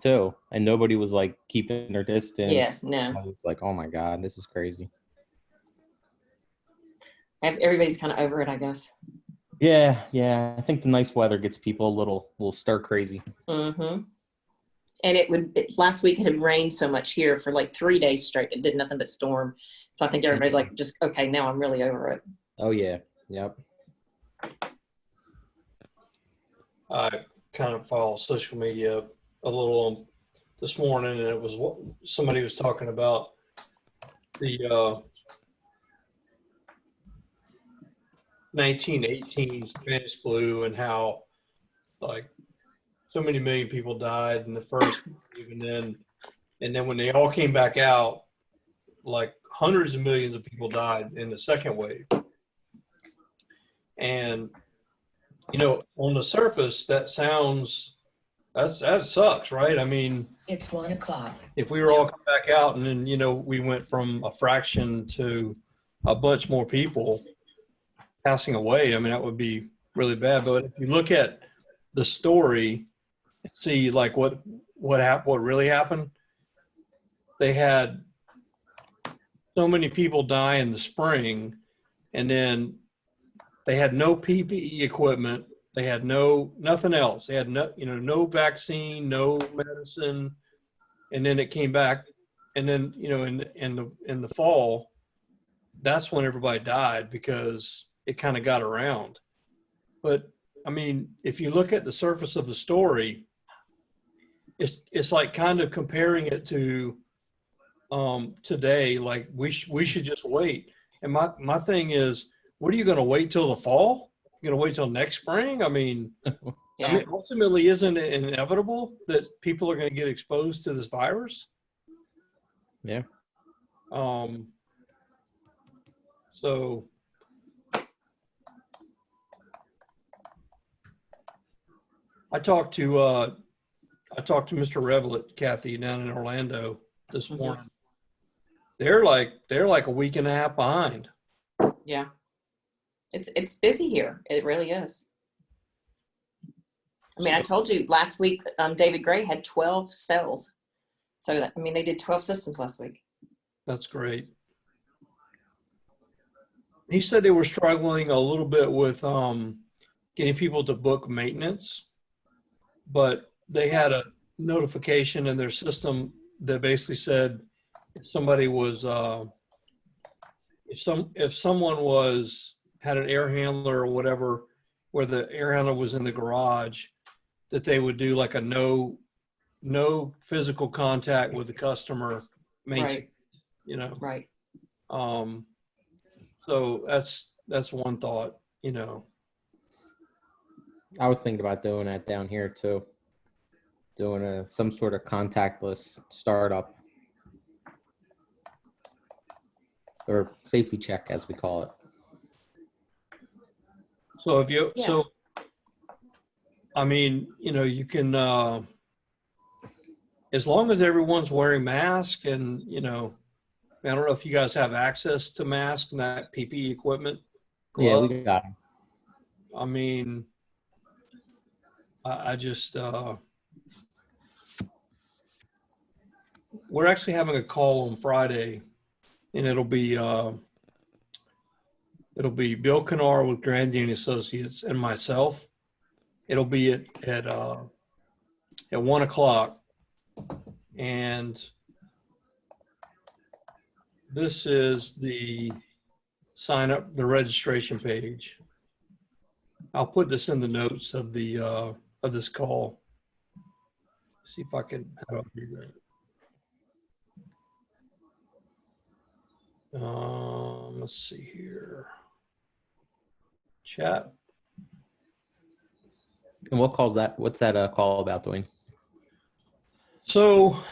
too, and nobody was like keeping their distance. Yeah, no. It's like, oh my God, this is crazy. Everybody's kind of over it, I guess. Yeah. I think the nice weather gets people a little stir crazy. Mm-hmm. And last week it had rained so much here for like 3 days straight. It did nothing but storm. So I think everybody's like, just, okay, now I'm really over it. Oh yeah. Yep. I kind of follow social media a little this morning, and it was somebody was talking about the 1918 Spanish flu and how like so many million people died in the first wave, and then when they all came back out, like hundreds of millions of people died in the second wave. And you know, on the surface, that sucks, right? I mean, it's 1 o'clock. If we were all come back out and then, you know, we went from a fraction to a bunch more people passing away, I mean, that would be really bad. But if you look at the story, see like what really happened, they had so many people die in the spring, and then they had no PPE equipment. They had nothing else. They had no vaccine, no medicine. And then it came back. And then, you know, in the fall, that's when everybody died because it kind of got around. But I mean, if you look at the surface of the story, it's like kind of comparing it to today, like we should just wait. And my thing is, what are you going to wait till the fall? You're going to wait till next spring? I mean, Yeah. I mean, ultimately, isn't it inevitable that people are going to get exposed to this virus? Yeah. So I talked to Mr. Revelet, Kathy, down in Orlando this morning. They're like a week and a half behind. Yeah. It's busy here. It really is. I mean, I told you last week, David Gray had 12 cells. So, I mean, they did 12 systems last week. That's great. He said they were struggling a little bit with getting people to book maintenance, but they had a notification in their system that basically said if somebody was if someone had an air handler or whatever, where the air handler was in the garage, that they would do like a no physical contact with the customer maintenance, Right. you know. Right. So that's one thought, you know. I was thinking about doing that down here too. Doing some sort of contactless startup or safety check, as we call it. So if you, Yeah. so, I mean, you know, you can, as long as everyone's wearing masks and, you know, I don't know if you guys have access to masks and that PPE equipment. Yeah, we got them. I mean, I just, we're actually having a call on Friday, and it'll be Bill Canar with Grandian Associates and myself. It'll be at 1 o'clock, and this is the registration page. I'll put this in the notes of this call. See if I can, how do I do that? Let's see here. Chat. And what's that call about, Dwayne? So,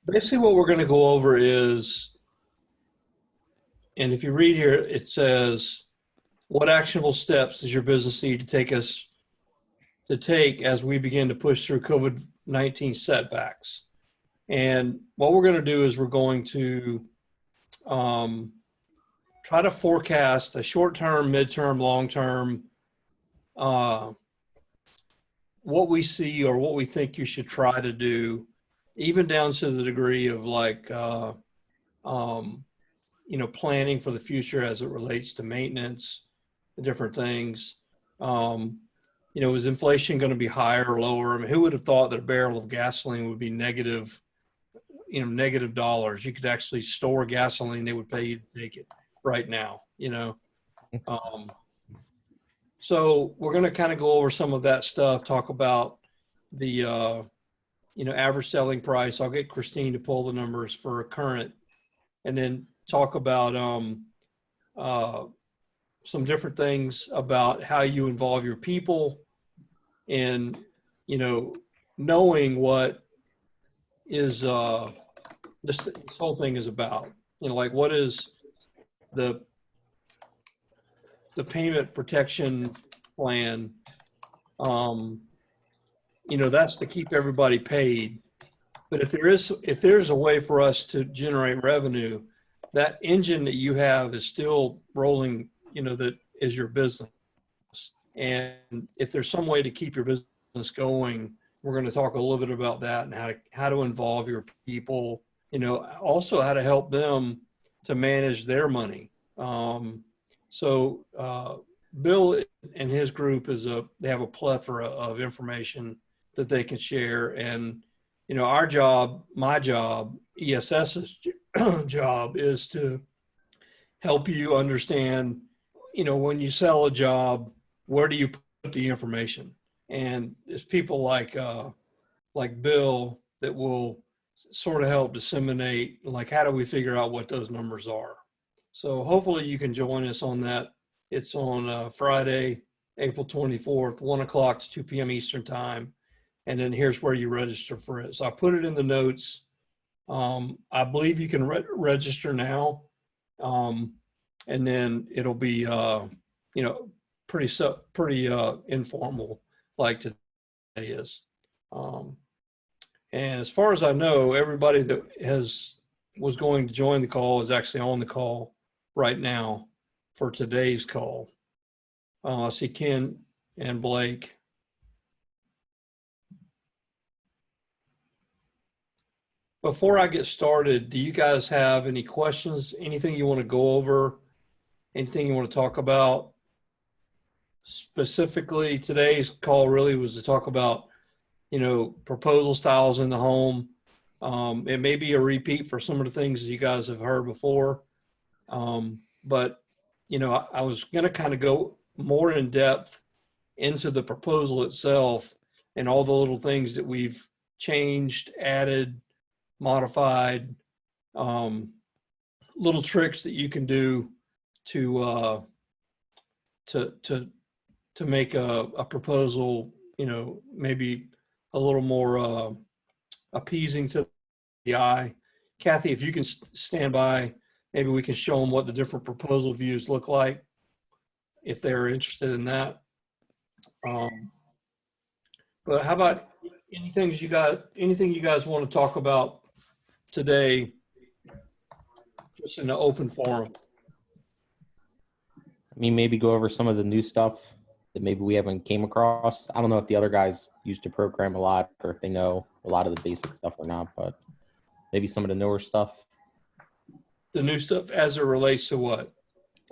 basically what we're going to go over is, and if you read here, it says, what actionable steps does your business need to take as we begin to push through COVID-19 setbacks? And what we're going to do is we're going to try to forecast a short-term, mid-term, long-term what we see or what we think you should try to do, even down to the degree of like, planning for the future as it relates to maintenance and different things. Is inflation going to be higher or lower? I mean, who would have thought that a barrel of gasoline would be negative, negative dollars? You could actually store gasoline, they would pay you to take it right now, So we're going to kind of go over some of that stuff, talk about the, average selling price. I'll get Christine to pull the numbers for a current, and then talk about some different things about how you involve your people in, knowing what is this whole thing is about. Like what is the payment protection plan? That's to keep everybody paid. But if there's a way for us to generate revenue, that engine that you have is still rolling, that is your business. And if there's some way to keep your business going, we're going to talk a little bit about that and how to involve your people, also how to help them to manage their money. So Bill and his group they have a plethora of information that they can share. And, our job, my job, ESS's job is to help you understand, when you sell a job, where do you put the information? And it's people like Bill that will sort of help disseminate, like, how do we figure out what those numbers are? So hopefully you can join us on that. It's on Friday, April 24th, 1 o'clock to 2 p.m. Eastern time. And then here's where you register for it. So I put it in the notes. I believe you can register now. And then it'll be, pretty informal like today is. And as far as I know, everybody that was going to join the call is actually on the call right now for today's call. I see Ken and Blake. Before I get started, do you guys have any questions? Anything you want to go over? Anything you want to talk about? Specifically, today's call really was to talk about, proposal styles in the home. It may be a repeat for some of the things that you guys have heard before. But, I was going to kind of go more in depth into the proposal itself and all the little things that we've changed, added, modified, little tricks that you can do to make a proposal, maybe a little more appeasing to the eye. Kathy, if you can stand by, maybe we can show them what the different proposal views look like if they're interested in that. But how about anything you guys want to talk about today, just in an open forum? I mean, maybe go over some of the new stuff that maybe we haven't came across. I don't know if the other guys used to program a lot or if they know a lot of the basic stuff or not, but maybe some of the newer stuff. The new stuff as it relates to what?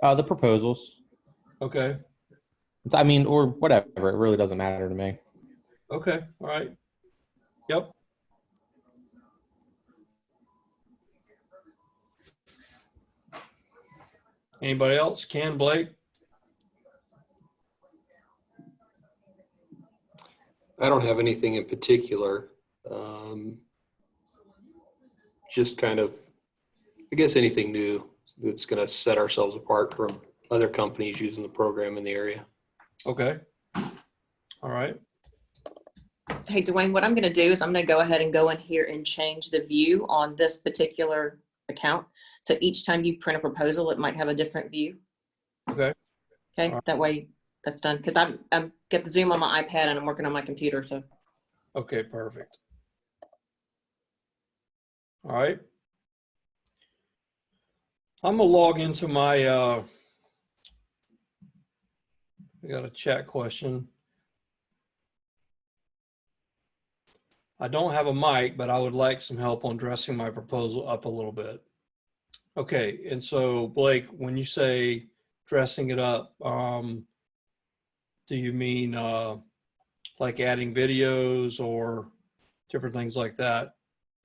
The proposals. Okay. Or whatever. It really doesn't matter to me. Okay. All right. Yep. Anybody else? Ken, Blake? I don't have anything in particular. Just kind of, I guess, anything new that's going to set ourselves apart from other companies using the program in the area. Okay. All right. Hey, Dwayne, what I'm going to do is I'm going to go ahead and go in here and change the view on this particular account. So each time you print a proposal, it might have a different view. Okay. Okay. Right. That way that's done. Cause I'm get the Zoom on my iPad and I'm working on my computer. So. Okay. Perfect. All right. I'm going to log into my, I got a chat question. I don't have a mic, but I would like some help on dressing my proposal up a little bit. Okay, and so Blake, when you say dressing it up, do you mean like adding videos or different things like that?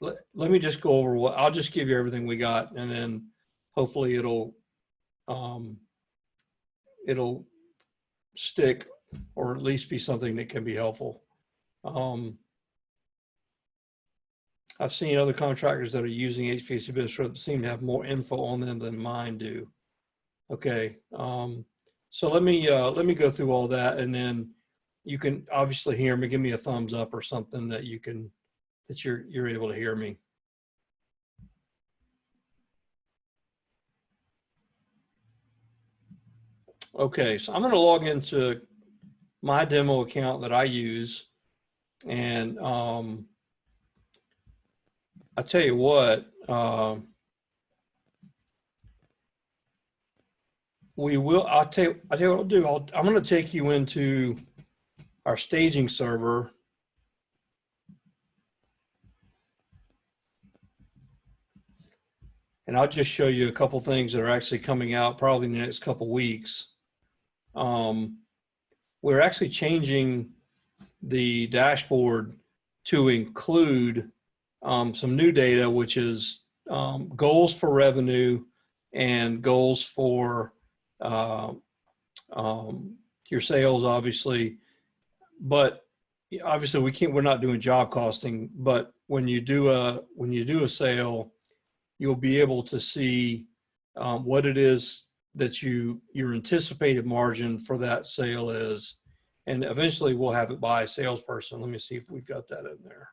Let me just go over what, I'll just give you everything we got, and then hopefully it'll stick, or at least be something that can be helpful. I've seen other contractors that are using HVAC business that seem to have more info on them than mine do. Okay, so let me go through all that, and then you can obviously hear me. Give me a thumbs up or something that you can, that you're able to hear me. Okay, so I'm going to log into my demo account that I use, and I tell you what, I'll tell you what I'll do. I'm going to take you into our staging server. And I'll just show you a couple things that are actually coming out probably in the next couple weeks. We're actually changing the dashboard to include some new data, which is goals for revenue and goals for your sales, obviously. But obviously we're not doing job costing, but when you do a sale, you'll be able to see what it is that your anticipated margin for that sale is. And eventually we'll have it by a salesperson. Let me see if we've got that in there.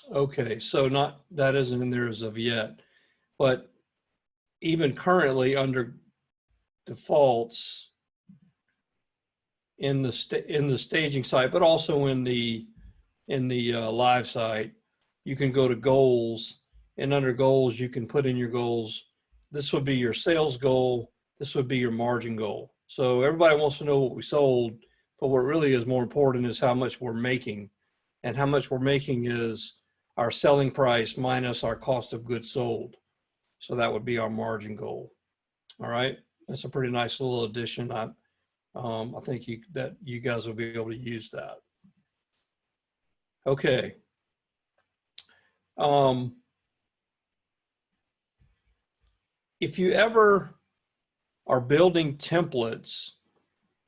Okay, so that isn't in there as of yet, but even currently under defaults in the staging site, but also in the live site, you can go to goals, and under goals you can put in your goals. This would be your sales goal. This would be your margin goal. So everybody wants to know what we sold, but what really is more important is how much we're making, and how much we're making is our selling price minus our cost of goods sold. So that would be our margin goal. All right, that's a pretty nice little addition. I think that you guys will be able to use that. Okay. If you ever are building templates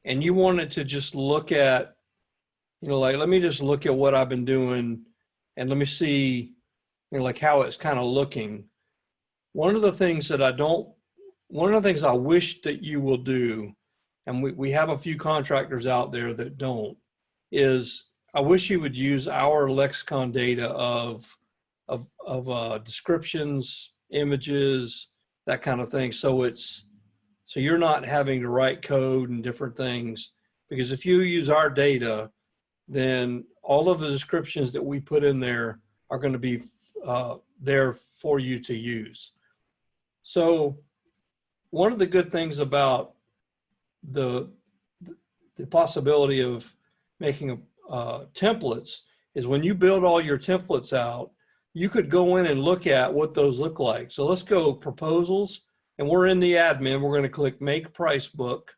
and you wanted to just look at, like, let me just look at what I've been doing and let me see, like how it's kind of looking. One of the things I wish that you will do, and we have a few contractors out there that don't, is I wish you would use our lexicon data of descriptions, images, that kind of thing. So you're not having to write code and different things, because if you use our data, then all of the descriptions that we put in there are going to be there for you to use. So one of the good things about the possibility of making templates is when you build all your templates out, you could go in and look at what those look like. So let's go proposals, and we're in the admin. We're going to click make price book,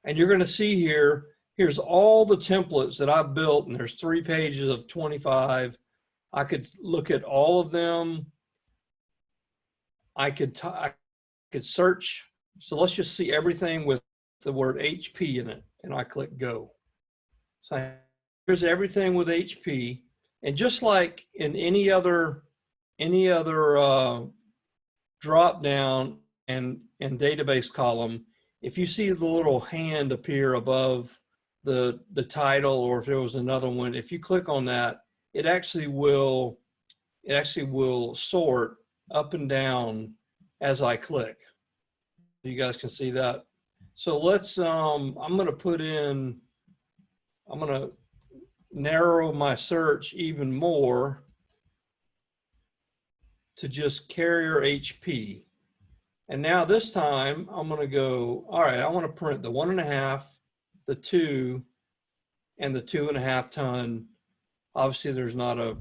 and you're going to see here's all the templates that I've built, and there's 3 pages of 25. I could look at all of them. I could search. So let's just see everything with the word HP in it, and I click go. So here's everything with HP, and just like in any other drop down and database column, if you see the little hand appear above the title, or if there was another one, if you click on that, it actually will sort up and down as I click. You guys can see that. So let's I'm going to narrow my search even more. to just carrier HP. And now this time I'm going to go, all right, I want to print the 1.5, the 2, and the 2.5 ton. Obviously there's not a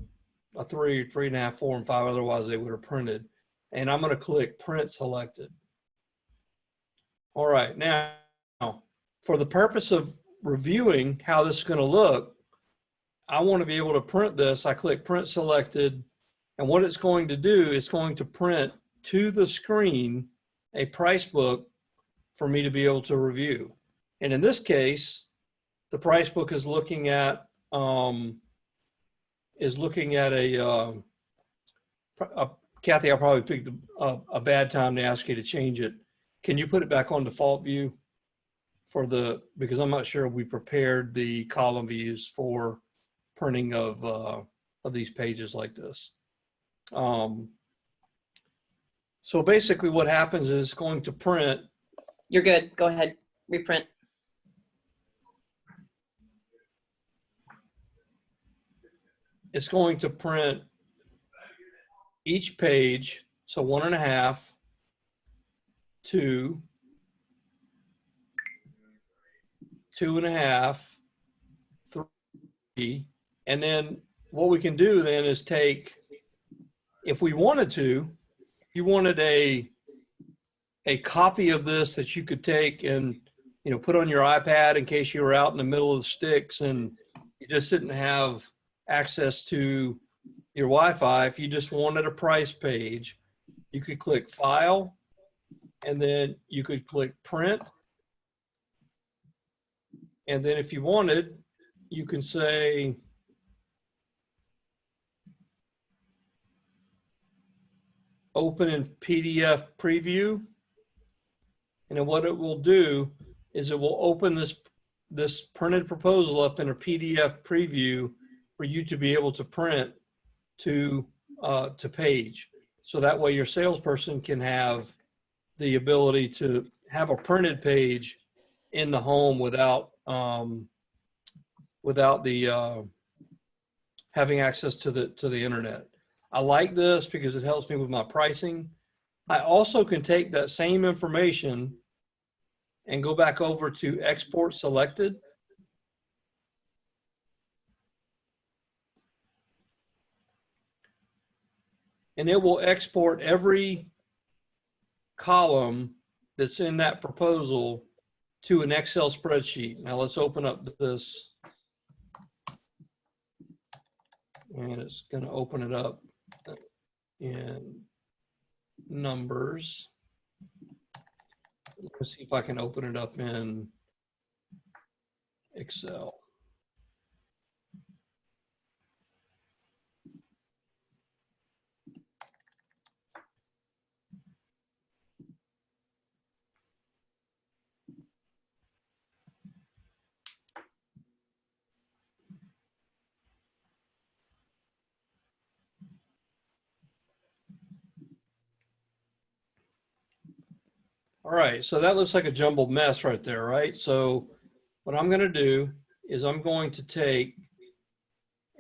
3, 3.5, 4, and 5, otherwise they would have printed. And I'm going to click print selected. All right, now for the purpose of reviewing how this is going to look, I want to be able to print this. I click print selected, and what it's going to do is going to print to the screen a price book for me to be able to review. And in this case, the price book is looking at Kathy, I probably picked a bad time to ask you to change it. Can you put it back on default view because I'm not sure we prepared the column views for printing of these pages like this. So basically what happens is it's going to print. You're good. Go ahead. Reprint. It's going to print each page. So 1.5, 2, 2.5, 3. And then what we can do then is take, if we wanted to, if you wanted a copy of this that you could take and, you know, put on your iPad in case you were out in the middle of the sticks and you just didn't have access to your Wi-Fi. If you just wanted a price page, you could click File, and then you could click Print. And then if you wanted, you can say, open in PDF preview. And then what it will do is it will open this printed proposal up in a PDF preview for you to be able to print to page. So that way your salesperson can have the ability to have a printed page in the home without having access to the internet. I like this because it helps me with my pricing. I also can take that same information and go back over to export selected. And it will export every column that's in that proposal to an Excel spreadsheet. Now let's open up this. And it's going to open it up in numbers. Let's see if I can open it up in Excel. All right, so that looks like a jumbled mess right there, right? So what I'm going to do is I'm going to take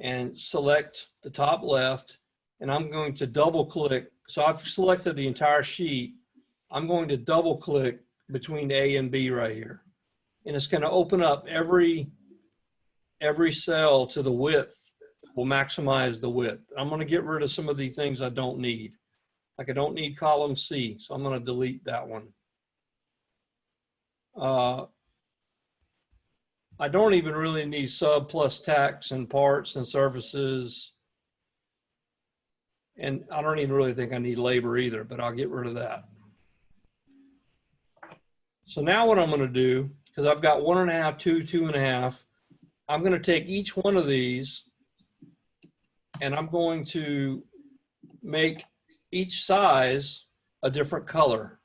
and select the top left, and I'm going to double click. So I've selected the entire sheet. I'm going to double click between A and B right here. And it's going to open up every cell to the width. Will maximize the width. I'm going to get rid of some of the things I don't need. Like I don't need column C, so I'm going to delete that one. I don't even really need sub plus tax and parts and services. And I don't even really think I need labor either, but I'll get rid of that. So now what I'm going to do, because I've got 1.5, 2, 2.5, I'm going to take each one of these and I'm going to make each size a different color.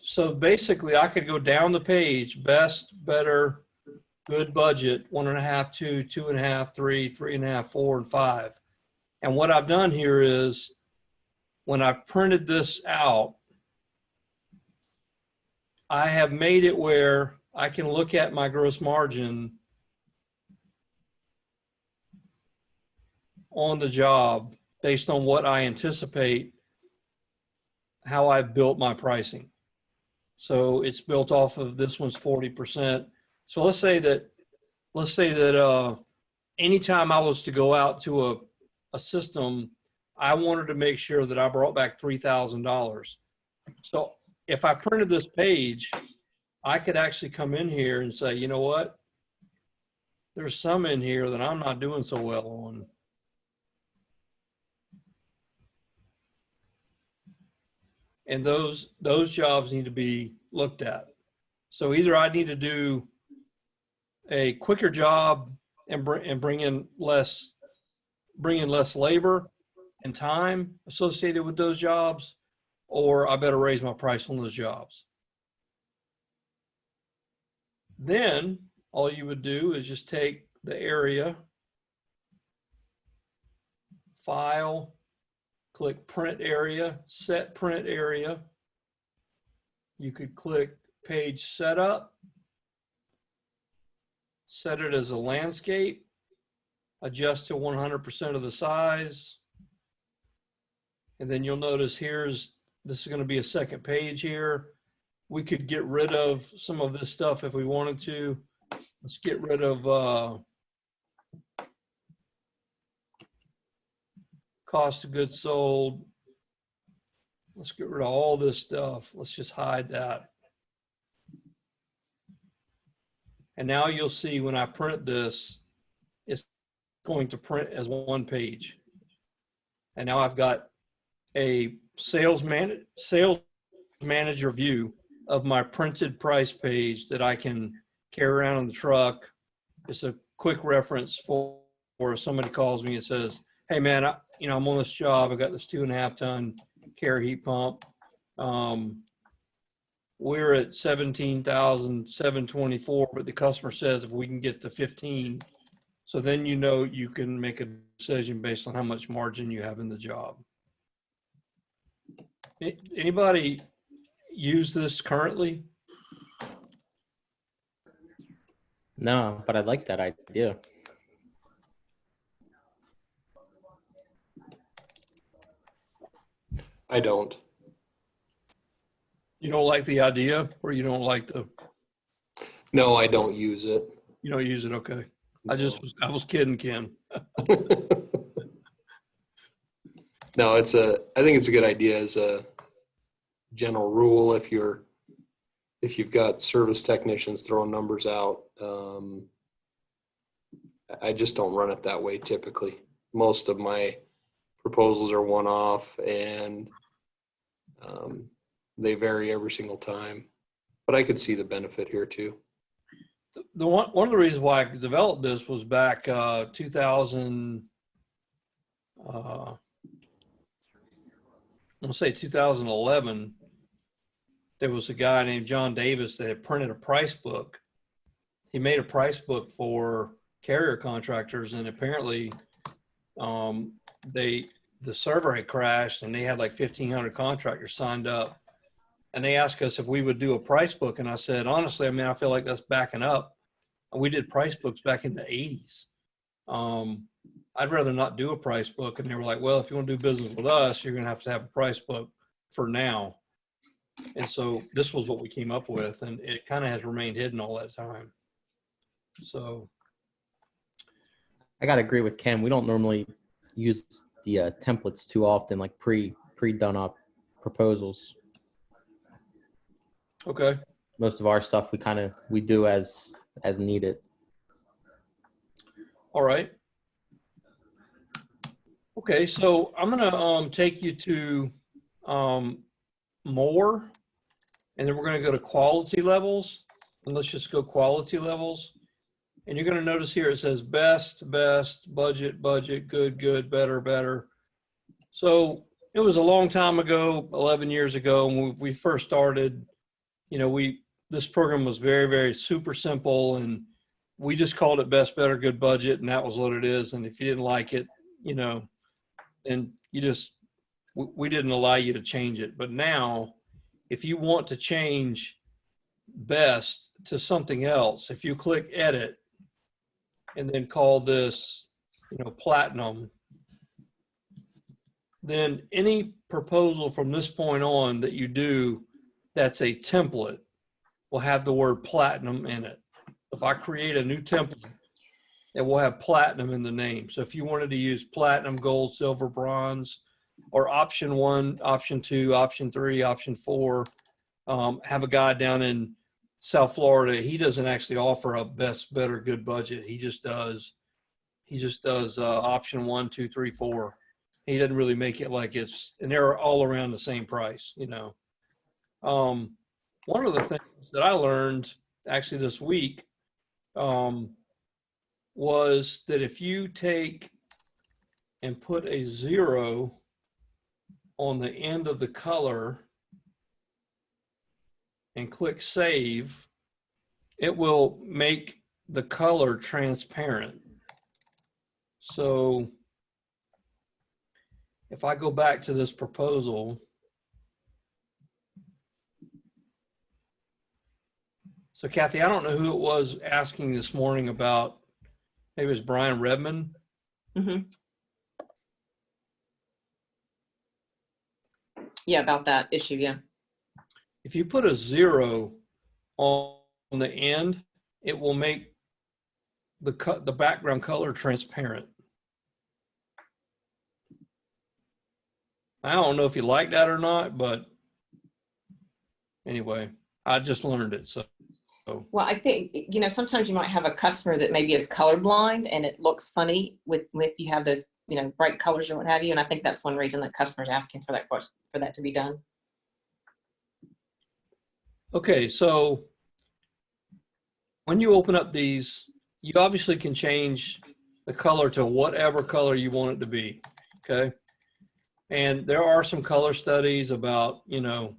So basically I could go down the page, best, better, good budget, 1.5, 2, 2.5, 3, 3.5, 4, and 5. And what I've done here is when I've printed this out, I have made it where I can look at my gross margin on the job based on what I anticipate how I've built my pricing. So it's built off of this one's 40%. So let's say that anytime I was to go out to a system, I wanted to make sure that I brought back $3,000. So if I printed this page, I could actually come in here and say, you know what? There's some in here that I'm not doing so well on. And those jobs need to be looked at. So either I need to do a quicker job and bring in less labor and time associated with those jobs, or I better raise my price on those jobs. Then all you would do is just take the area, file, click print area, set print area. You could click page setup, set it as a landscape, adjust to 100% of the size. And then you'll notice this is going to be a second page here. We could get rid of some of this stuff if we wanted to. Let's get rid of cost of goods sold. Let's get rid of all this stuff. Let's just hide that. And now you'll see when I print this, it's going to print as one page. And now I've got a sales manager view of my printed price page that I can carry around in the truck. It's a quick reference for if somebody calls me and says, hey man, I'm on this job. I got this 2.5 ton carry heat pump. We're at 17,724, but the customer says if we can get to 15, so then you can make a decision based on how much margin you have in the job. Anybody use this currently? No, but I like that idea. I don't. You don't like the idea, or you don't like the? No, I don't use it. You don't use it, okay. I was kidding, Ken. No, I think it's a good idea as a general rule. If you've got service technicians throwing numbers out, I just don't run it that way typically. Most of my proposals are one-off, and they vary every single time. But I could see the benefit here too. One of the reasons why I developed this was back 2000. I'll say 2011. There was a guy named John Davis that had printed a price book. He made a price book for carrier contractors, and apparently the server had crashed, and they had like 1,500 contractors signed up. And they asked us if we would do a price book. And I said, honestly, I feel like that's backing up. We did price books back in the 80s. I'd rather not do a price book. And they were like, well, if you want to do business with us, you're going to have a price book for now. And so this was what we came up with. And it kind of has remained hidden all that time. So I got to agree with Ken. We don't normally use the templates too often, like pre-done up proposals. Okay. Most of our stuff we do as needed. All right. Okay, so I'm gonna take you to more, and then we're gonna go to quality levels, and let's just go quality levels. And you're gonna notice here it says best, budget, good, better. So it was a long time ago, 11 years ago, when we first started. This program was very, very super simple, and we just called it best, better, good budget, and that was what it is. And if you didn't like it, and we didn't allow you to change it. But now, if you want to change best to something else, if you click edit and then call this, platinum, then any proposal from this point on that you do that's a template will have the word platinum in it. If I create a new template, it will have platinum in the name. So if you wanted to use platinum, gold, silver, bronze, or option 1, option 2, option 3, option 4, have a guy down in South Florida. He doesn't actually offer a best, better, good budget. He just does option 1, 2, 3, 4. He doesn't really make it like it's, and they're all around the same price, you know. One of the things that I learned actually this week was that if you take and put a 0 on the end of the color and click save, it will make the color transparent. So if I go back to this proposal, so Kathy, I don't know who it was asking this morning about, maybe it was Brian Redmond. Mm-hmm. Yeah, about that issue, yeah. If you put a 0 on the end, it will make the background color transparent. I don't know if you like that or not, but anyway, I just learned it. So, well, I think, you know, sometimes you might have a customer that maybe is colorblind and it looks funny with if you have those, you know, bright colors or what have you. And I think that's one reason that customers asking for that question, for that to be done. okay, so when you open up these, you obviously can change the color to whatever color you want it to be. Okay. And there are some color studies about, you know,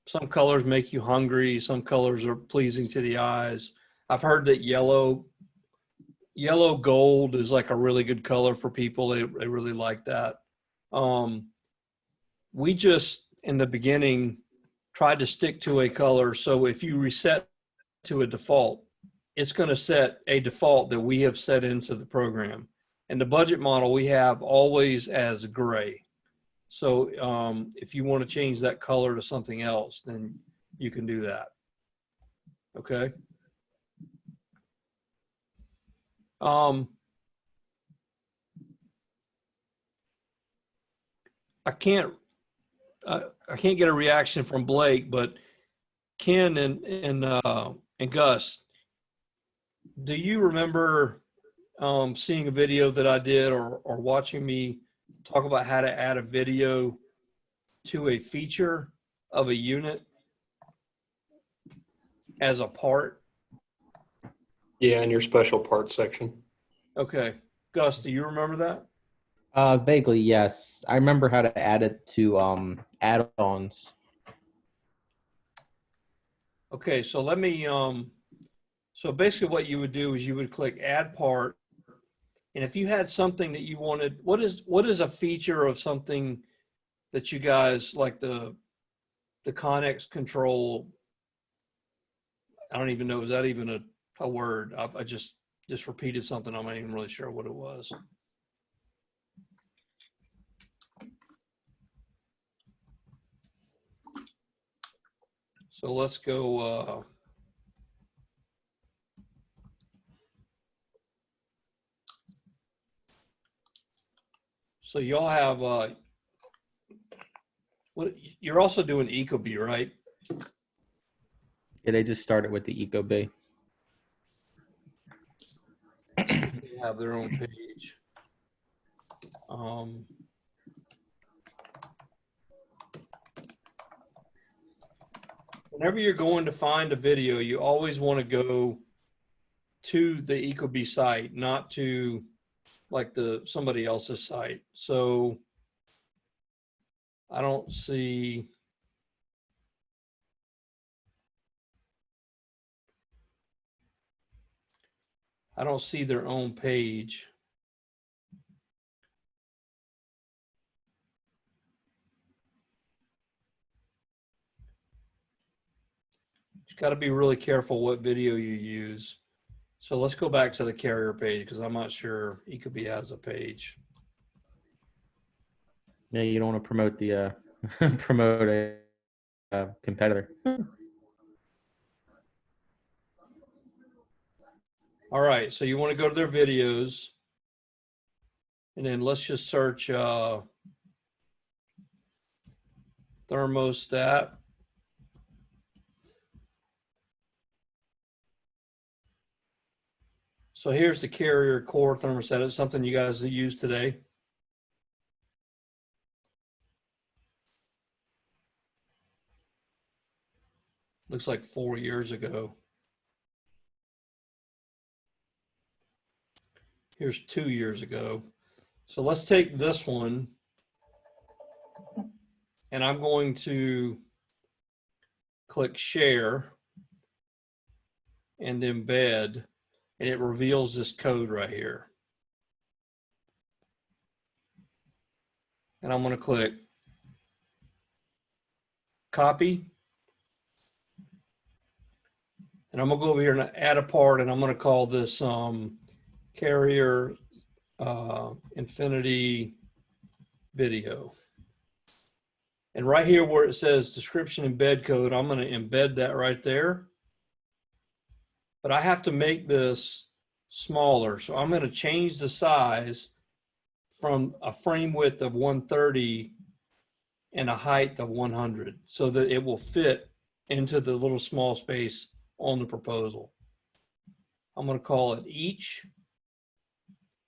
some colors make you hungry. Some colors are pleasing to the eyes. I've heard that yellow gold is like a really good color for people. They really like that. We just, in the beginning, tried to stick to a color. So if you reset to a default, it's going to set a default that we have set into the program. And the budget model we have always as gray. So if you want to change that color to something else, then you can do that. Okay. I can't get a reaction from Blake, but Ken and Gus, do you remember seeing a video that I did or watching me talk about how to add a video to a feature of a unit as a part? Yeah, in your special parts section. Okay. Gus, do you remember that? Vaguely, yes. I remember how to add it to add-ons. Okay, so let me so basically what you would do is you would click add part, and if you had something that you wanted, what is a feature of something that you guys like, the Connex control? I don't even know, is that even a word? I just repeated something. I'm not even really sure what it was. So let's go. So y'all have what you're also doing Ecobee, right? Yeah, they just started with the Ecobee. They have their own page. Whenever you're going to find a video, you always want to go to the Ecobee site, not to like somebody else's site. So I don't see. Their own page. You've got to be really careful what video you use. So let's go back to the carrier page because I'm not sure Ecobee has a page. Yeah, you don't want to promote the promote a competitor. All right, so you want to go to their videos, and then let's just search thermostat. So here's the carrier core thermostat. It's something you guys use today. Looks like 4 years ago. Here's 2 years ago. So let's take this one, and I'm going to click share and embed, and it reveals this code right here. And I'm going to click copy. And I'm going to go over here and add a part, and I'm going to call this carrier infinity video. And right here where it says description embed code, I'm going to embed that right there. But I have to make this smaller. So I'm going to change the size from a frame width of 130 and a height of 100 so that it will fit into the little small space on the proposal. I'm going to call it each.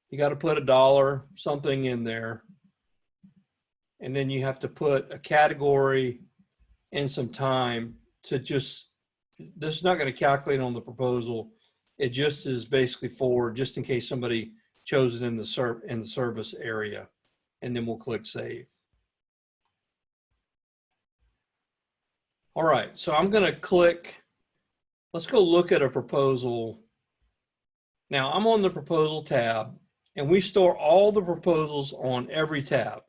You got to put $1, something in there. And then you have to put a category and some time to just, this is not going to calculate on the proposal. It just is basically for just in case somebody chose it in the service area. And then we'll click save. All right, so I'm going to click, let's go look at a proposal. Now I'm on the proposal tab, and we store all the proposals on every tab.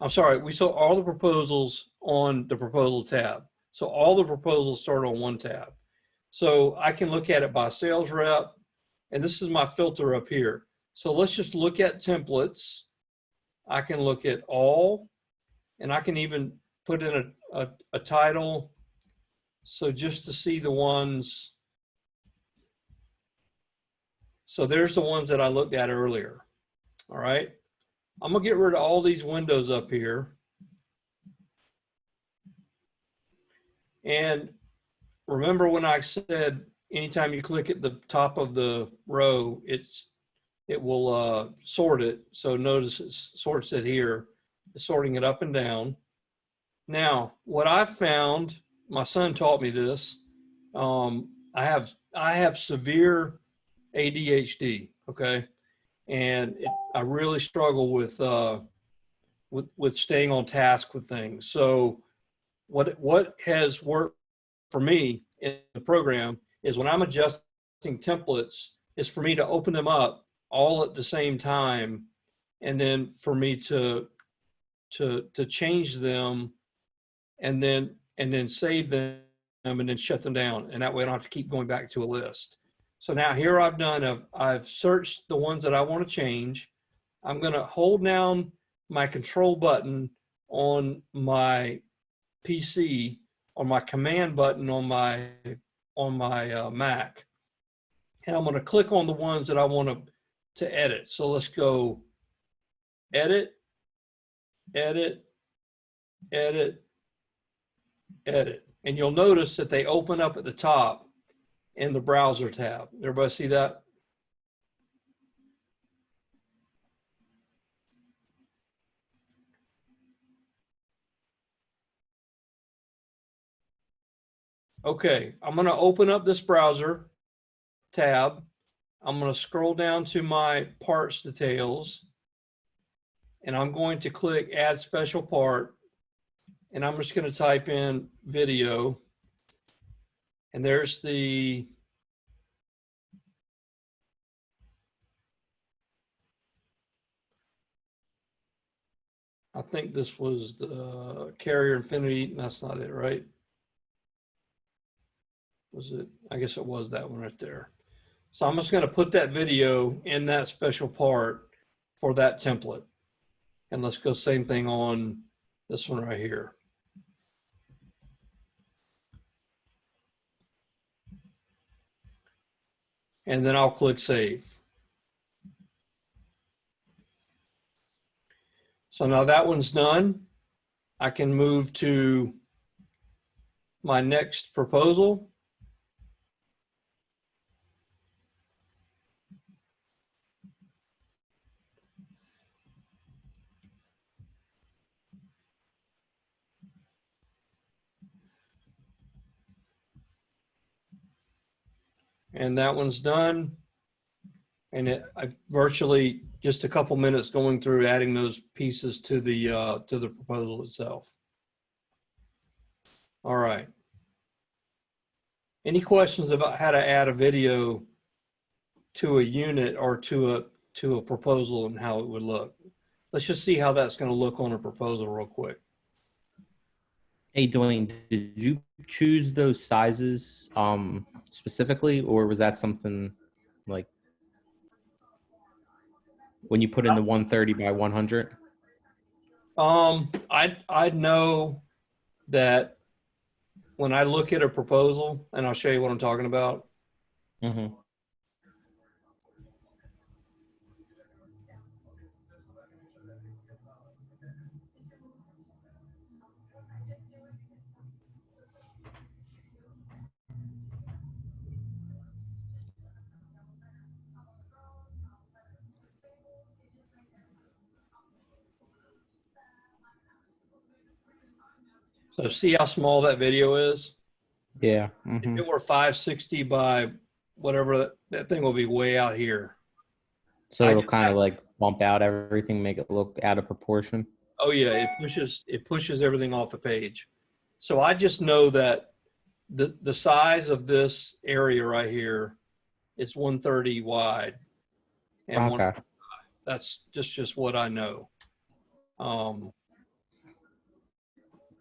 I'm sorry, we store all the proposals on the proposal tab. So all the proposals start on one tab. So I can look at it by sales rep, and this is my filter up here. So let's just look at templates. I can look at all, and I can even put in a title. So just to see the ones. So there's the ones that I looked at earlier. All right. I'm going to get rid of all these windows up here. And remember when I said anytime you click at the top of the row, it will sort it. So notice it sorts it here. It's sorting it up and down. Now, what I've found, my son taught me this. I have severe ADHD, okay? And I really struggle with staying on task with things. So what has worked for me in the program is when I'm adjusting templates is for me to open them up all at the same time, and then for me to change them and then save them and then shut them down. And that way I don't have to keep going back to a list. So now here I've searched the ones that I want to change. I'm going to hold down my control button on my PC, or my command button on my Mac, and I'm going to click on the ones that I want to edit. So let's go edit, edit, edit, edit, and you'll notice that they open up at the top in the browser tab. Everybody see that? Okay, I'm going to open up this browser tab. I'm going to scroll down to my parts details, and I'm going to click add special part, and I'm just going to type in video, and there's the I think this was the Carrier Infinity. That's not it, right? Was it? I guess it was that one right there. So I'm just going to put that video in that special part for that template. And let's go same thing on this one right here. And then I'll click save. So now that one's done. I can move to my next proposal. And that one's done. And I virtually just a couple minutes going through adding those pieces to the proposal itself. All right. Any questions about how to add a video to a unit or to a proposal and how it would look? Let's just see how that's going to look on a proposal real quick. Hey, Dwayne, did you choose those sizes specifically, or was that something like when you put in the 130 by 100? I'd know that when I look at a proposal, and I'll show you what I'm talking about. Mm-hmm. So see how small that video is? Yeah. If Mm-hmm. it were 560 by whatever, that thing will be way out here. So it'll kind of like bump out everything, make it look out of proportion. Oh yeah, it pushes everything off the page. So I just know that the size of this area right here, it's 130 wide, and Okay. that's just what I know.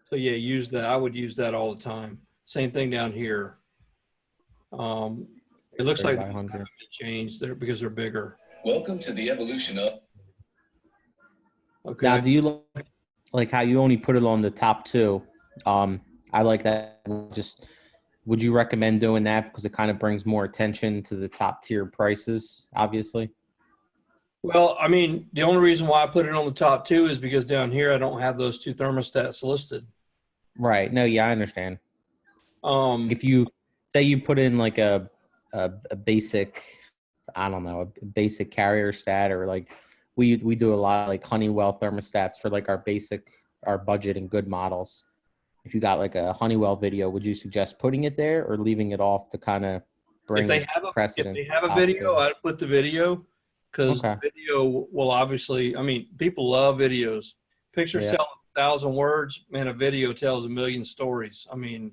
So yeah, use that. I would use that all the time. Same thing down here. It looks like they changed there because they're bigger. Welcome to the evolution of. Okay. Now, do you like how you only put it on the top two? I like that. Just would you recommend doing that because it kind of brings more attention to the top tier prices, obviously? Well, I mean, the only reason why I put it on the top two is because down here I don't have those two thermostats listed. Right. No, yeah, I understand. If you say you put in like a basic, I don't know, a basic carrier stat, or like we do a lot of like Honeywell thermostats for like our budget and good models. If you got like a Honeywell video, would you suggest putting it there or leaving it off to kind of bring precedent? If they have a video, I'd put the video because Okay. the video will obviously, I mean, people love videos. Pictures tell 1,000 words, man, a video tells 1,000,000 stories. I mean,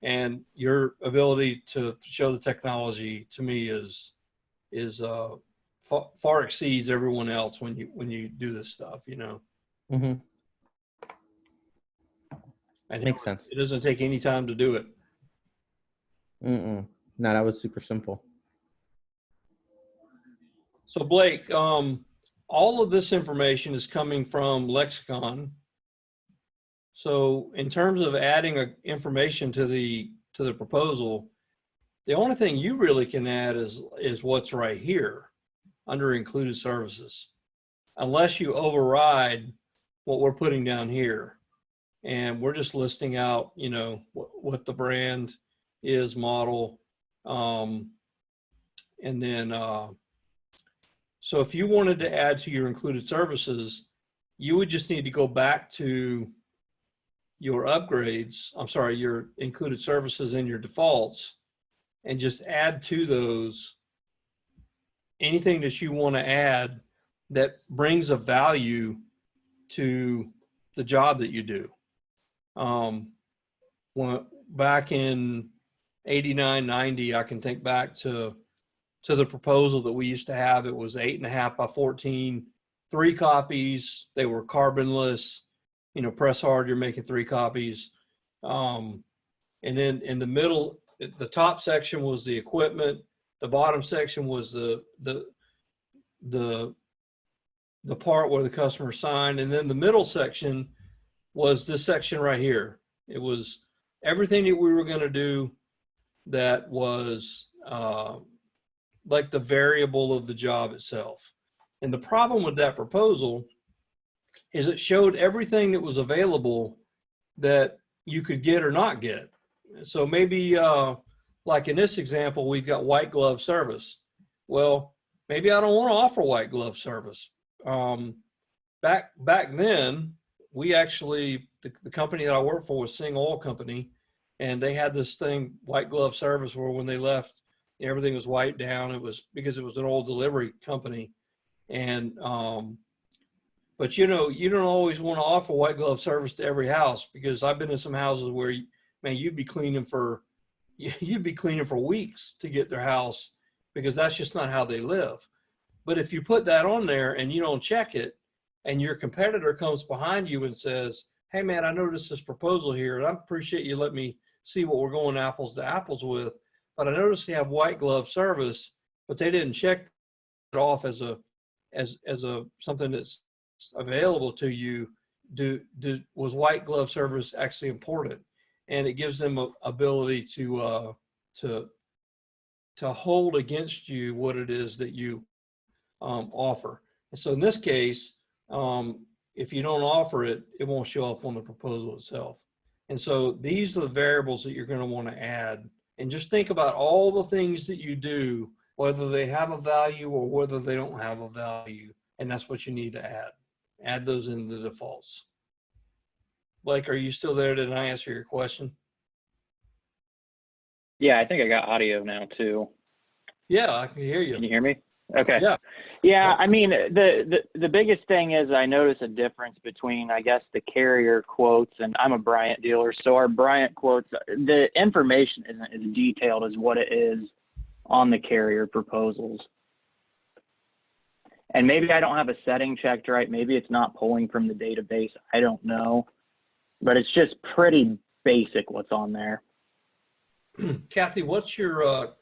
and your ability to show the technology to me is far exceeds everyone else when you do this stuff, you know. Mm-hmm. And makes sense. It doesn't take any time to do it. No, that was super simple. So Blake, all of this information is coming from Lexicon. So in terms of adding information to the proposal, the only thing you really can add is what's right here under included services, unless you override what we're putting down here. And we're just listing out, you know, what the brand is, model, and then so if you wanted to add to your included services, you would just need to go back to your upgrades, your included services and your defaults, and just add to those anything that you want to add that brings a value to the job that you do. When back in 89, 90, I can think back to the proposal that we used to have. It was 8.5 by 14, 3 copies. They were carbonless, you know, press hard, you're making 3 copies. And then in the middle, the top section was the equipment. The bottom section was the part where the customer signed, and then the middle section was this section right here. It was everything that we were going to do that was like the variable of the job itself. And the problem with that proposal is it showed everything that was available that you could get or not get. So maybe like in this example, we've got white glove service. Well, maybe I don't want to offer white glove service. Back then, we actually, the company that I worked for was Sing Oil Company, and they had this thing, white glove service, where when they left, everything was wiped down. It was because it was an old delivery company. And, but you know, you don't always want to offer white glove service to every house, because I've been in some houses where, man, you'd be cleaning for weeks to get their house, because that's just not how they live. But if you put that on there and you don't check it, and your competitor comes behind you and says, hey man, I noticed this proposal here, and I appreciate you letting me see what we're going apples to apples with, but I noticed they have white glove service, but they didn't check it off as something that's available to you. Was white glove service actually important? And it gives them a ability to hold against you what it is that you offer. And so in this case, if you don't offer it, it won't show up on the proposal itself. And so these are the variables that you're going to want to add. And just think about all the things that you do, whether they have a value or whether they don't have a value. And that's what you need to add. Add those in the defaults. Blake, are you still there? Did I answer your question? Yeah, I think I got audio now too. Yeah, I can hear you. Can you hear me? Okay. Yeah. Yeah, I mean, the biggest thing is I notice a difference between, I guess, the carrier quotes, and I'm a Bryant dealer, so our Bryant quotes, the information isn't as detailed as what it is on the carrier proposals. And maybe I don't have a setting checked right. Maybe it's not pulling from the database. I don't know. But it's just pretty basic what's on there. Kathy, what's your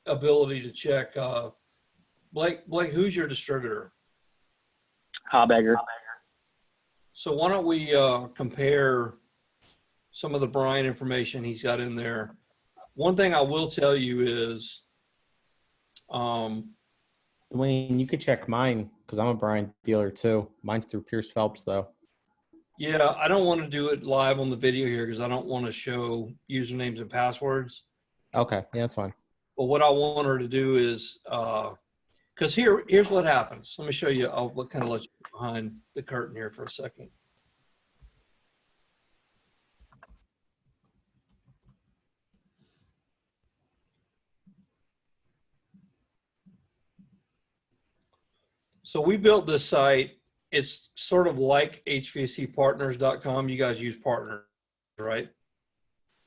ability to check? Blake, who's your distributor? Habegger. So why don't we compare some of the Bryant information he's got in there. One thing I will tell you is, Dwayne, you could check mine because I'm a Bryant dealer too. Mine's through Pierce Phelps though. yeah, I don't want to do it live on the video here because I don't want to show usernames and passwords. Okay, yeah, that's fine. But what I want her to do is, because here's what happens. Let me show you. I'll kind of let you behind the curtain here for a second. So we built this site. It's sort of like hvacpartners.com. You guys use partners, right?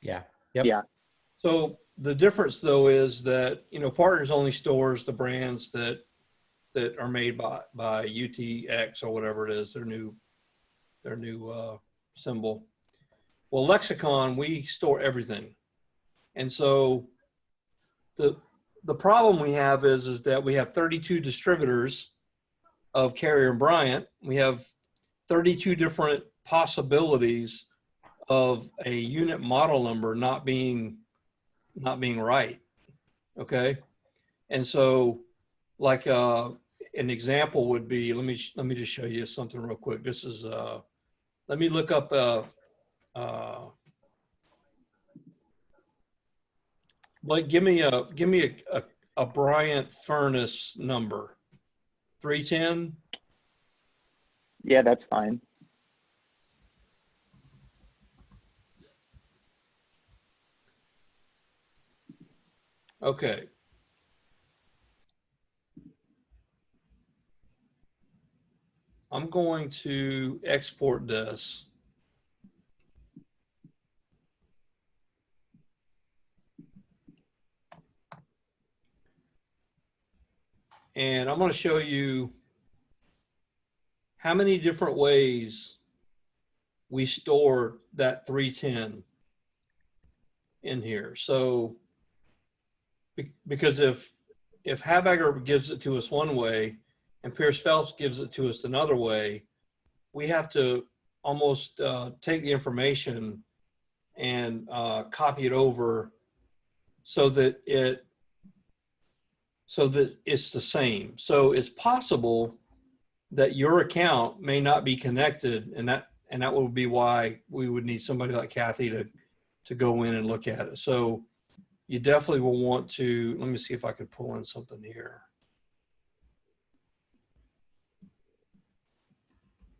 Yeah. Yep. Yeah. So the difference though is that, you know, Partners only stores the brands that are made by UTX or whatever it is, their new symbol. Well, Lexicon, we store everything. And so the problem we have is that we have 32 distributors of Carrier and Bryant. We have 32 different possibilities of a unit model number not being right. Okay. And so like an example would be, let me just show you something real quick. This is let me look up like give me a Bryant furnace number. 310. Yeah, that's fine. Okay. I'm going to export this. And I'm going to show you how many different ways we store that 310 in here. So, because if if Habegger gives it to us one way and Pierce Phelps gives it to us another way, we have to almost take the information and copy it over so that it's the same. So it's possible that your account may not be connected, and that would be why we would need somebody like Kathy to go in and look at it. So you definitely will want to, let me see if I can pull in something here.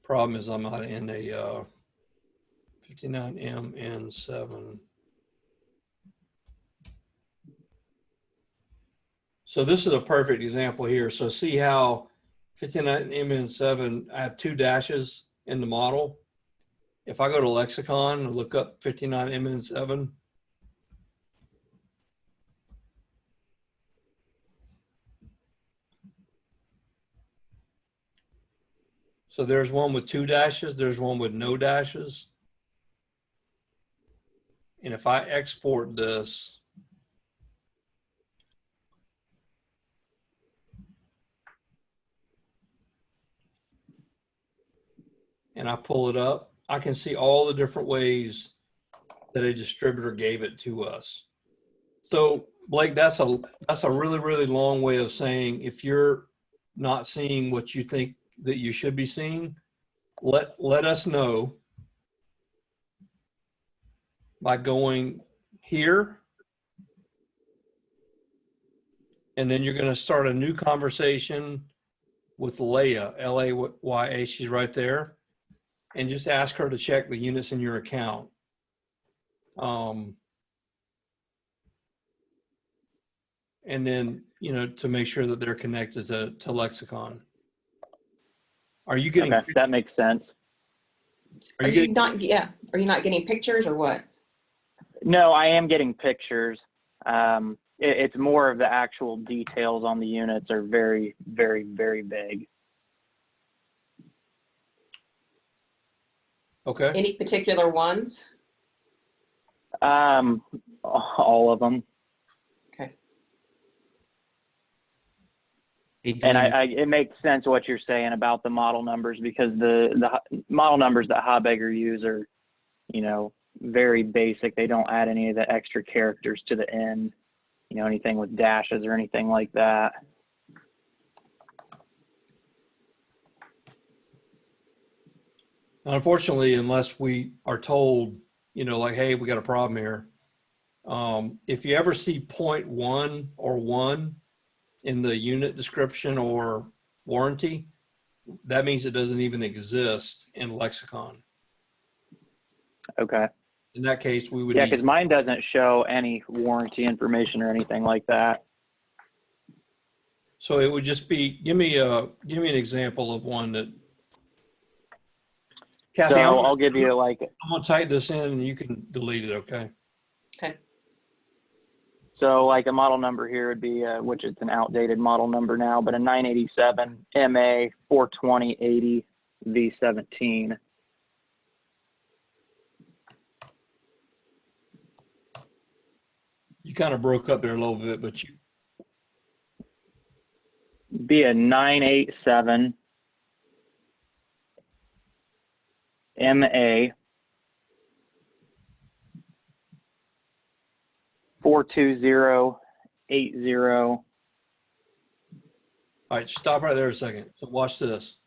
Problem is I'm not in a 59MN7. So this is a perfect example here. So see how 59MN7, I have 2 dashes in the model. If I go to lexicon and look up 59MN7, so there's one with 2 dashes, there's one with no dashes. And if I export this, and I pull it up, I can see all the different ways that a distributor gave it to us. So Blake, that's a really, really long way of saying if you're not seeing what you think that you should be seeing, let us know by going here, and then you're going to start a new conversation with Leah, L-A-Y-A, she's right there, and just ask her to check the units in your account. And then, you know, to make sure that they're connected to lexicon. Are you getting? Okay, that makes sense. Are you not getting pictures or what? No, I am getting pictures. It's more of the actual details on the units are very, very, very big. Okay. Any particular ones? All of them. Okay. And it makes sense what you're saying about the model numbers, because the model numbers that Habegger use are, you know, very basic. They don't add any of the extra characters to the end, you know, anything with dashes or anything like that. Unfortunately, unless we are told, you know, like, hey, we got a problem here. If you ever see 0.1 or 1 in the unit description or warranty, that means it doesn't even exist in lexicon. Okay. In that case, we would Yeah, because mine doesn't show any warranty information or anything like that. So it would just be, give me an example of one that. Kathy, So I'll give you like. I'm gonna type this in and you can delete it. Okay. Okay. So like a model number here would be, which it's an outdated model number now, but a 987 MA 42080 V17. You kind of broke up there a little bit, but you. Be a 987 MA 42080. All right, stop right there a second. So watch this.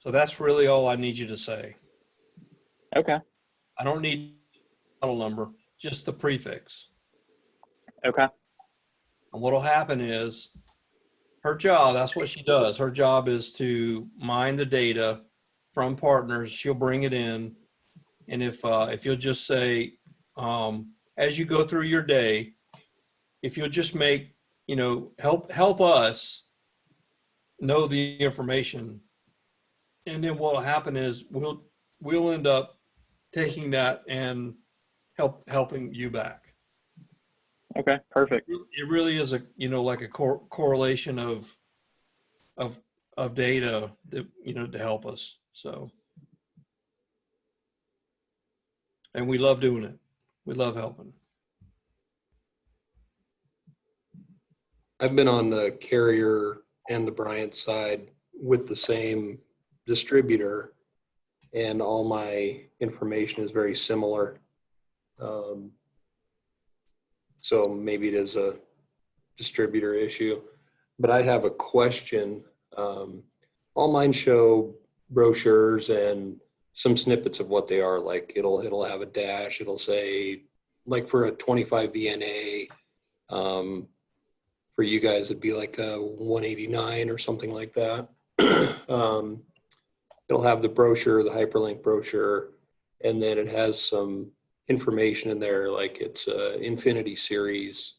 So that's really all I need you to say. Okay. I don't need model number, just the prefix. Okay. And what'll happen is her job, that's what she does. Her job is to mine the data from partners. She'll bring it in. And if you'll just say, as you go through your day, if you'll just make, you know, help us know the information And then what will happen is we'll end up taking that and helping you back. Okay, perfect. It really is a, like a correlation of data that, to help us. So, and we love doing it. We love helping. I've been on the Carrier and the Bryant side with the same distributor, and all my information is very similar. So maybe it is a distributor issue, but I have a question. All mine show brochures and some snippets of what they are. Like it'll have a dash. It'll say, like for a 25 VNA, for you guys, it'd be like a 189 or something like that. It'll have the brochure, the hyperlink brochure, and then it has some information in there, like it's a Infinity series,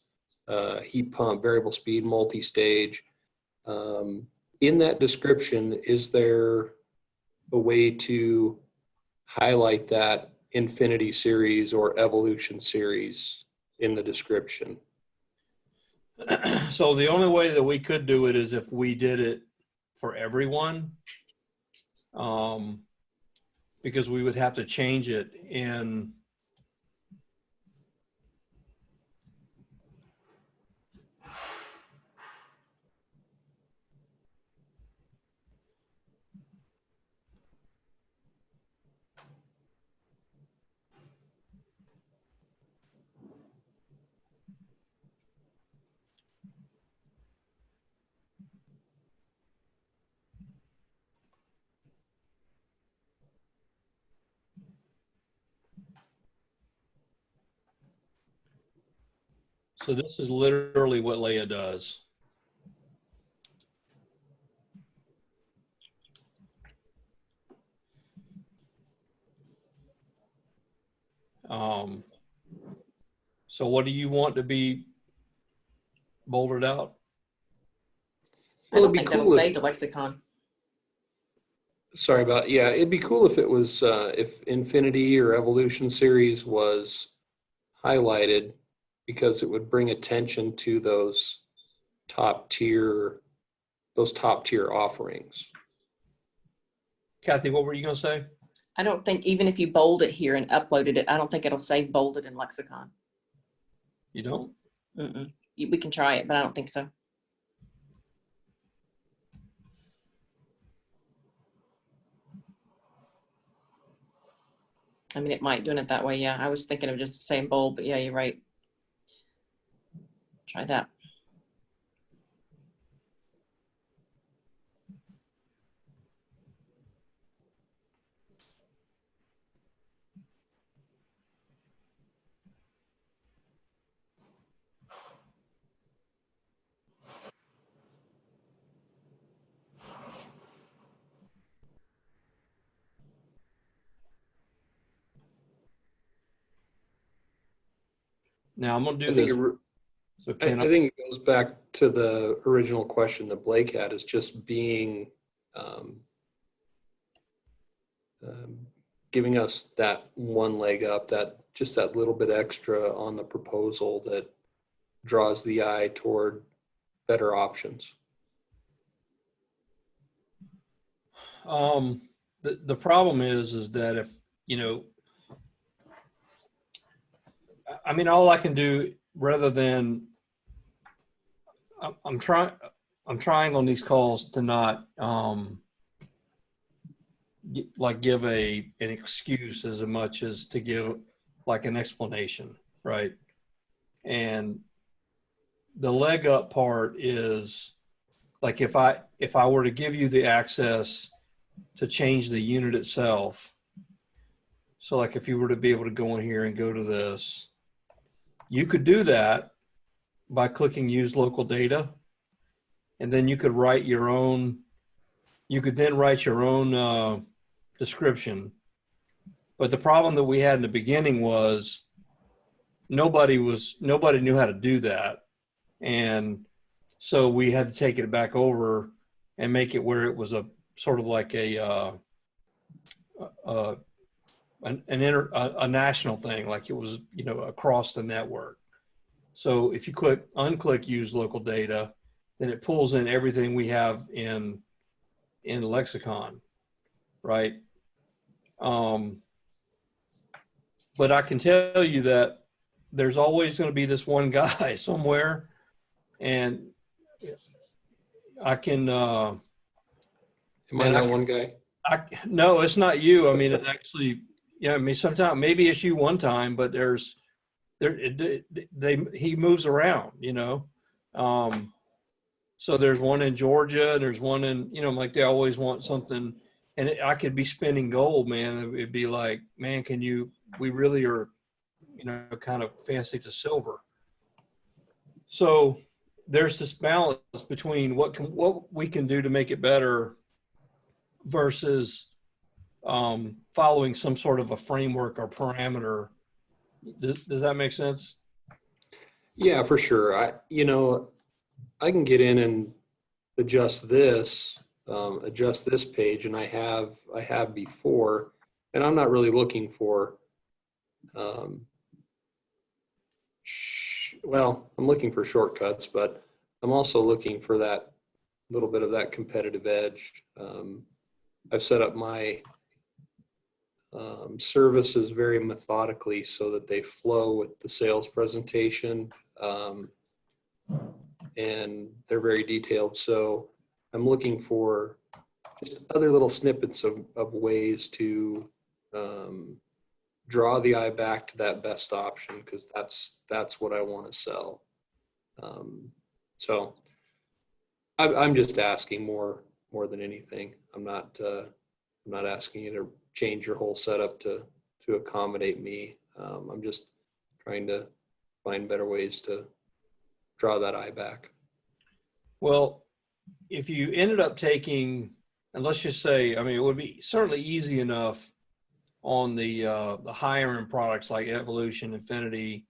heat pump, variable speed, multi-stage. In that description, is there a way to highlight that Infinity series or Evolution series in the description? So the only way that we could do it is if we did it for everyone, because we would have to change it in. So this is literally what Leia does. So what do you want to be bolded out? I don't think that'll save the lexicon. Sorry about, yeah, it'd be cool if it was, if Infinity or Evolution series was highlighted, because it would bring attention to those top tier offerings. Kathy, what were you going to say? I don't think, even if you bold it here and uploaded it, I don't think it'll save bolded in lexicon. You don't? Mm-mm. We can try it, but I don't think so. I mean, it might doing it that way. Yeah, I was thinking of just saying bold, but yeah, you're right. Try that. Now I'm going to do I think this. So I think it goes back to the original question that Blake had, is just being, giving us that one leg up, that little bit extra on the proposal that draws the eye toward better options. The problem is that if, I mean, all I can do, rather than, I'm trying on these calls to not give an excuse as much as to give like an explanation, right? And the leg up part is like, if I were to give you the access to change the unit itself, so like if you were to be able to go in here and go to this, you could do that by clicking use local data, and then you could write your own, description. But the problem that we had in the beginning was nobody knew how to do that. And so we had to take it back over and make it where it was sort of like a national thing, like it was, you know, across the network. So if you unclick use local data, then it pulls in everything we have in Lexicon, right? But I can tell you that there's always going to be this one guy somewhere, and I can. Am I that one guy? No, it's not you. I mean, it actually. Yeah, I mean, sometimes maybe it's you one time, but he moves around, you know. So there's one in Georgia, there's one in, you know, like they always want something, and I could be spending gold, man. It'd be like, man, we really are, you know, kind of fancy to silver. So there's this balance between what we can do to make it better versus following some sort of a framework or parameter. Does that make sense? Yeah, for sure. I can get in and adjust this page, and I have before, and I'm not really looking for, I'm looking for shortcuts, but I'm also looking for that little bit of that competitive edge. I've set up my services very methodically so that they flow with the sales presentation, and they're very detailed. So I'm looking for just other little snippets of ways to draw the eye back to that best option, because that's what I want to sell. So I'm just asking more than anything. I'm not asking you to change your whole setup to accommodate me. I'm just trying to find better ways to draw that eye back. Well, if you ended up taking, and let's just say, I mean, it would be certainly easy enough on the higher end products like Evolution, Infinity,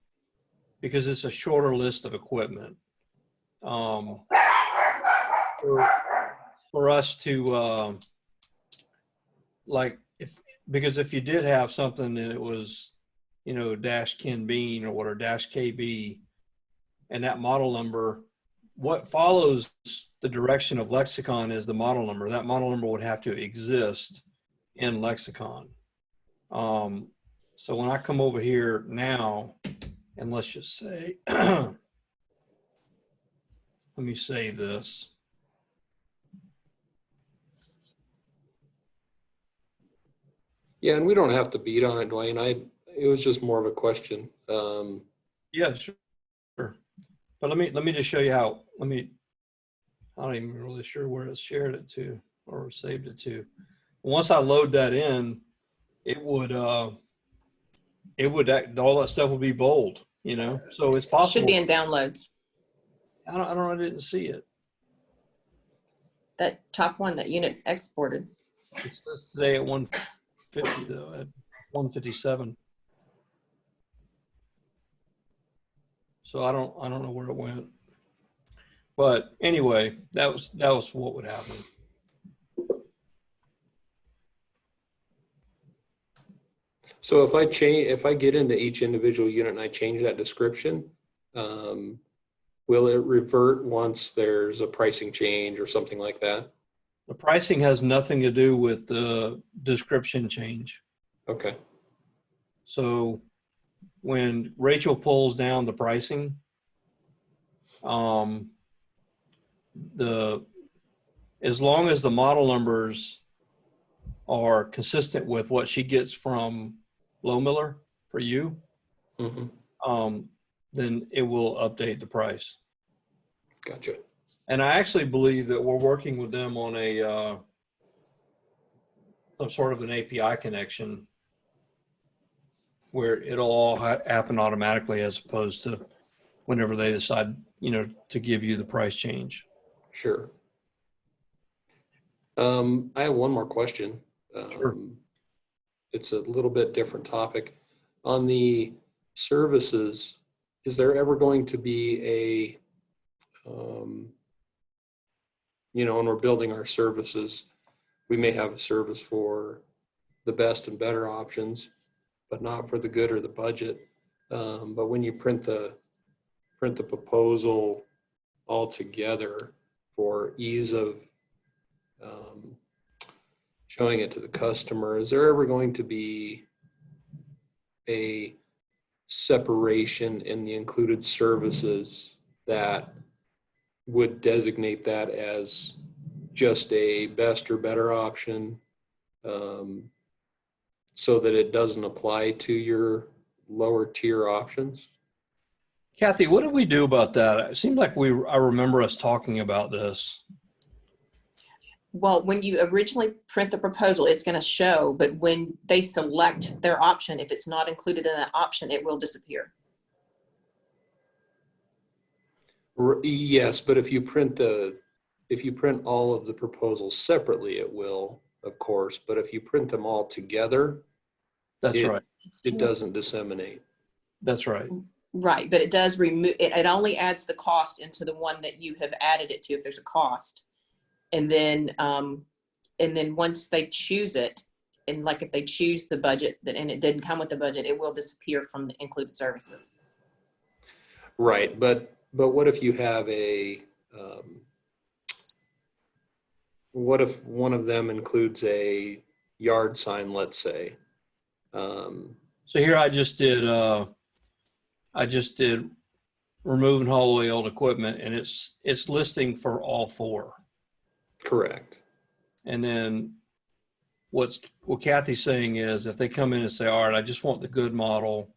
because it's a shorter list of equipment. For us to because if you did have something and it was, you know, dash Ken Bean or whatever, dash KB, and that model number, what follows the direction of Lexicon is the model number. That model number would have to exist in Lexicon. So when I come over here now, and let's just say, let me save this. Yeah, and we don't have to beat on it, Dwayne. It was just more of a question. Yeah, sure. But let me just show you how. I'm not even really sure where it's shared it to or saved it to. Once I load that in, all that stuff will be bold, you know. So it's possible. Should be in downloads. I didn't see it. That top one, that unit exported. It says today at 150 though, at 157. So I don't know where it went. But anyway, that was what would happen. So if I get into each individual unit and I change that description, will it revert once there's a pricing change or something like that? The pricing has nothing to do with the description change. Okay. So when Rachel pulls down the pricing, as long as the model numbers are consistent with what she gets from Lohmiller for you, then it will update the price. Gotcha. And I actually believe that we're working with them on some sort of an API connection where it'll all happen automatically as opposed to whenever they decide, you know, to give you the price change. Sure. I have one more question. Sure. It's a little bit different topic. On the services, is there ever going to be you know, when we're building our services, we may have a service for the best and better options, but not for the good or the budget. But when you print the proposal all together for ease of showing it to the customer, is there ever going to be a separation in the included services that would designate that as just a best or better option, so that it doesn't apply to your lower tier options? Kathy, what did we do about that? It seemed like I remember us talking about this. Well, when you originally print the proposal, it's going to show, but when they select their option, if it's not included in that option, it will disappear. Yes, but if you print all of the proposals separately, it will, of course. But if you print them all together, That's right. It doesn't disseminate. That's right. Right, but it does remove, it only adds the cost into the one that you have added it to if there's a cost. And then once they choose it, and like if they choose the budget and it didn't come with the budget, it will disappear from the included services. Right, but what if you have what if one of them includes a yard sign, let's say? So here I just did remove and haul away old equipment, and it's listing for all four. Correct. And then what Kathy's saying is if they come in and say, all right, I just want the good model.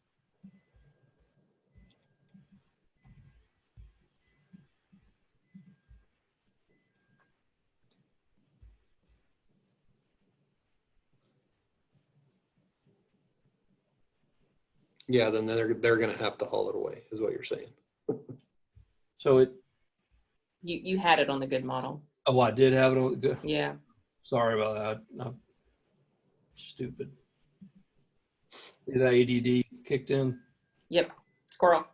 Yeah, then they're going to have to haul it away, is what you're saying. So You had it on the good model. oh, I did have it on good. Yeah. Sorry about that. I'm stupid. The ADD kicked in. Yep. Squirrel.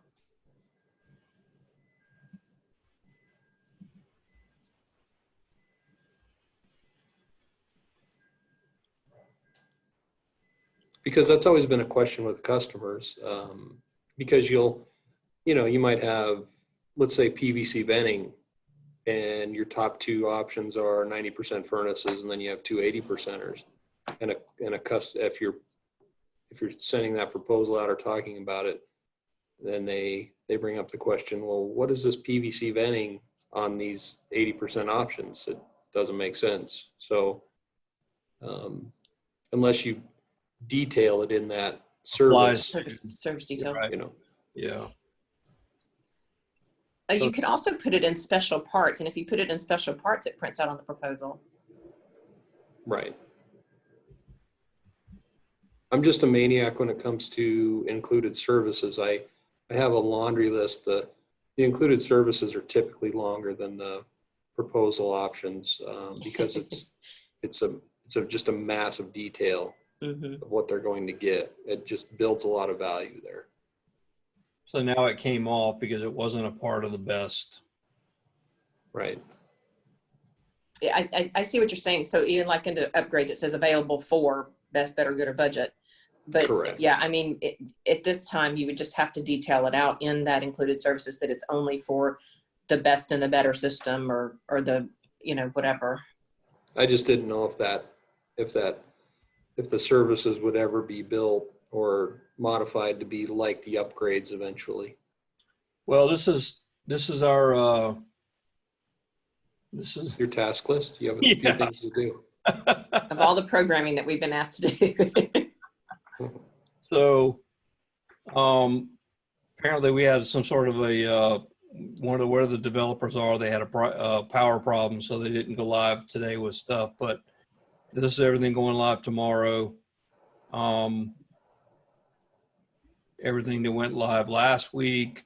Because that's always been a question with customers, because you might have, let's say, PVC venting, and your top two options are 90% furnaces, and then you have two 80%ers. And if you're sending that proposal out or talking about it, then they bring up the question, well, what is this PVC venting on these 80% options? It doesn't make sense. So unless you detail it in that service detail. Right. Yeah. You could also put it in special parts, and if you put it in special parts, it prints out on the proposal. Right. I'm just a maniac when it comes to included services. I have a laundry list. The included services are typically longer than the proposal options, because it's just a massive detail of what they're going to get. It just builds a lot of value there. So now it came off because it wasn't a part of the best. Right. Yeah, I see what you're saying. So even like into upgrades, it says available for best, better, good, or budget. But correct. Yeah, I mean, at this time, you would just have to detail it out in that included services that it's only for the best and the better system, or the, whatever. I just didn't know if the services would ever be built or modified to be like the upgrades eventually. Well, this is our this is your task list. You have a few things to do. Of all the programming that we've been asked to do. So apparently we had some sort of a where the developers are, they had a power problem, so they didn't go live today with stuff, but this is everything going live tomorrow. Everything that went live last week,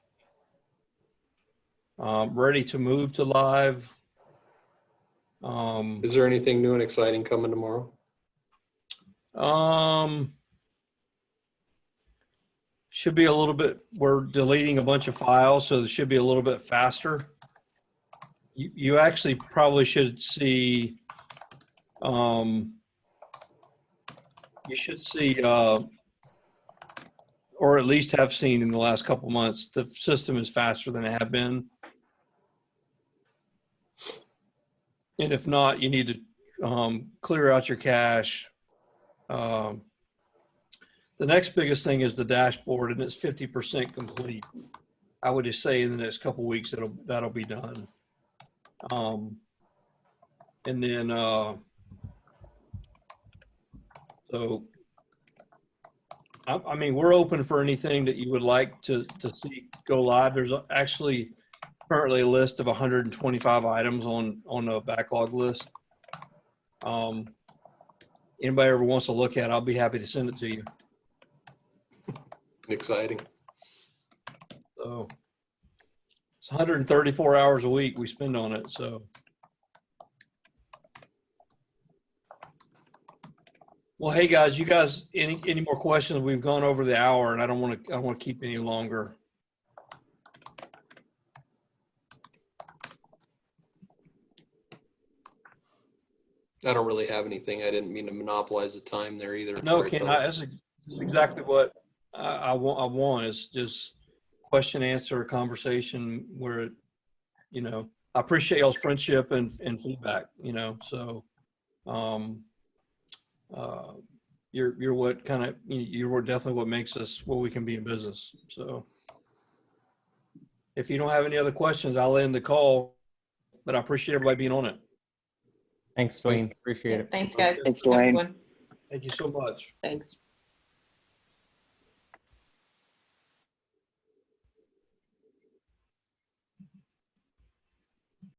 ready to move to live. Is there anything new and exciting coming tomorrow? Should be a little bit, we're deleting a bunch of files, so it should be a little bit faster. You actually probably should see You should see, or at least have seen in the last couple months, the system is faster than it had been. And if not, you need to clear out your cache. The next biggest thing is the dashboard, and it's 50% complete. I would just say in the next couple of weeks that'll be done. And then so I mean, we're open for anything that you would like to see go live. There's actually currently a list of 125 items on a backlog list. Anybody ever wants to look at it, I'll be happy to send it to you. Exciting. So it's 134 hours a week we spend on it. So, well, hey guys, you guys, any more questions? We've gone over the hour, and I don't want to keep any longer. I don't really have anything. I didn't mean to monopolize the time there either. No, Sorry, Ken, fellas. that's exactly what I want is just question, answer, conversation where, you know, I appreciate y'all's friendship and feedback, you know, so you're what kind of, you're definitely what makes us what we can be in business. So if you don't have any other questions, I'll end the call, but I appreciate everybody being on it. Thanks, Dwayne. Appreciate it. Thanks, guys. Thanks, Have a good Dwayne. one. Thank you so much. Thanks.